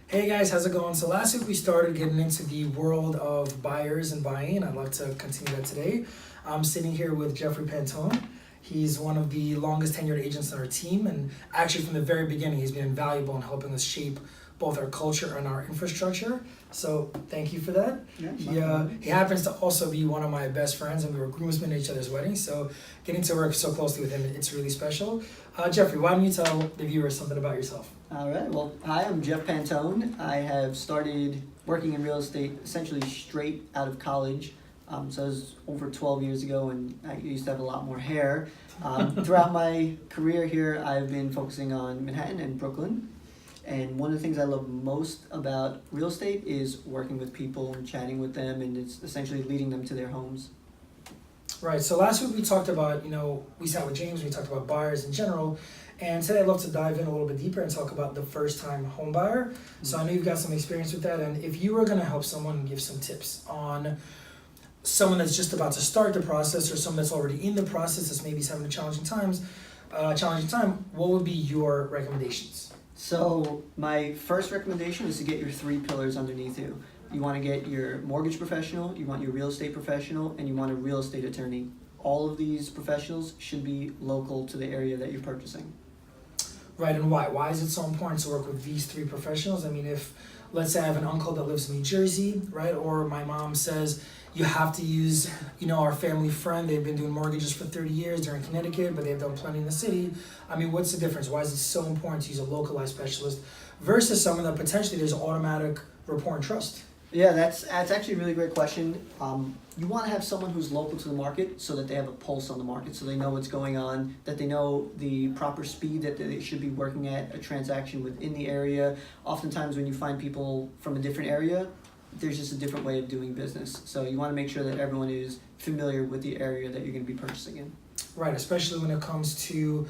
Hey guys, how's it going? So last week we started getting into the world of buyers and buying. I'd love to continue that today. I'm sitting here with Geoffrey Pantone. He's one of the longest tenured agents on our team, and actually from the very beginning he's been invaluable in helping us shape both our culture and our infrastructure. So thank you for that. He happens to also be one of my best friends, and we were groomsmen at each other's weddings. So getting to work so closely with him, it's really special. Geoffrey, why don't you tell the viewers something about yourself? All right. Well, hi, I'm Geoff Pantone. I have started working in real estate essentially straight out of college. So it was over 12 years ago, and I used to have a lot more hair. Throughout my career here, I've been focusing on Manhattan and Brooklyn. And one of the things I love most about real estate is working with people and chatting with them, and it's essentially leading them to their homes. Right, so last week we talked about, we sat with James, we talked about buyers in general, and today I'd love to dive in a little bit deeper and talk about the first-time home buyer. Mm-hmm. So I know you've got some experience with that, and if you were going to help someone give some tips on someone that's just about to start the process or someone that's already in the process that's maybe having a challenging time, what would be your recommendations? So my first recommendation is to get your 3 pillars underneath you. You want to get your mortgage professional, you want your real estate professional, and you want a real estate attorney. All of these professionals should be local to the area that you're purchasing. Right, and why? Why is it so important to work with these 3 professionals? I mean, if, let's say I have an uncle that lives in New Jersey, right, or my mom says, you have to use, our family friend, they've been doing mortgages for 30 years, they're in Connecticut, but they've done plenty in the city. I mean, what's the difference? Why is it so important to use a localized specialist versus someone that potentially there's automatic rapport and trust? Yeah, that's actually a really great question. You want to have someone who's local to the market so that they have a pulse on the market, so they know what's going on, that they know the proper speed that they should be working at a transaction within the area. Oftentimes when you find people from a different area, there's just a different way of doing business. So you want to make sure that everyone is familiar with the area that you're going to be purchasing in. Right, especially when it comes to,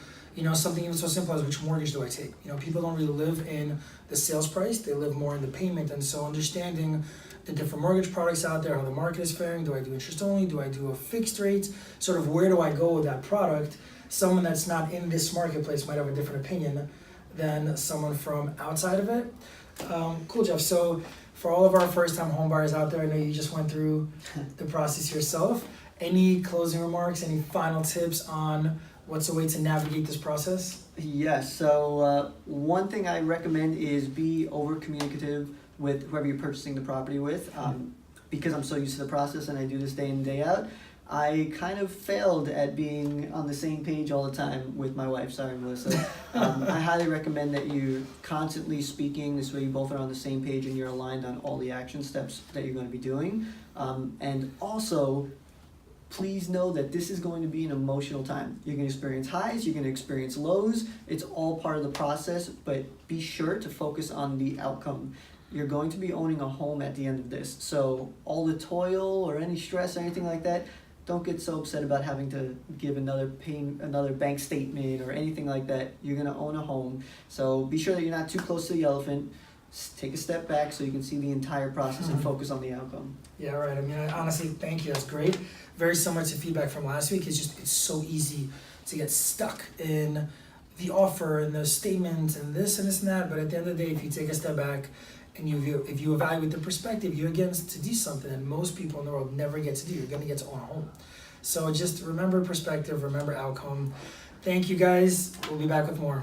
something even so simple as which mortgage do I take? People don't really live in the sales price, they live more in the payment. And so understanding the different mortgage products out there, how the market is faring, do I do interest only, do I do a fixed rate, sort of where do I go with that product? Someone that's not in this marketplace might have a different opinion than someone from outside of it. Cool, Geoff. So for all of our first-time home buyers out there, I know you just went through the process yourself. Any closing remarks, any final tips on what's a way to navigate this process? Yes, so one thing I recommend is be over-communicative with whoever you're purchasing the property with. Because I'm so used to the process and I do this day in, day out, I kind of failed at being on the same page all the time with my wife. Sorry, Melissa. I highly recommend that you're constantly speaking. This way you both are on the same page and you're aligned on all the action steps that you're going to be doing. And also, please know that this is going to be an emotional time. You're going to experience highs, you're going to experience lows. It's all part of the process, but be sure to focus on the outcome. You're going to be owning a home at the end of this. So all the toil or any stress or anything like that, don't get so upset about having to give another bank statement or anything like that. You're going to own a home. So be sure that you're not too close to the elephant. Take a step back so you can see the entire process and focus on the outcome. Yeah, right. I mean, honestly, thank you. That's great. Very similar to feedback from last week. It's so easy to get stuck in the offer and the statement and this and that. But at the end of the day, if you take a step back and if you evaluate the perspective, you're going to do something that most people in the world never get to do. You're going to get to own a home. So just remember perspective, remember outcome. Thank you guys. We'll be back with more.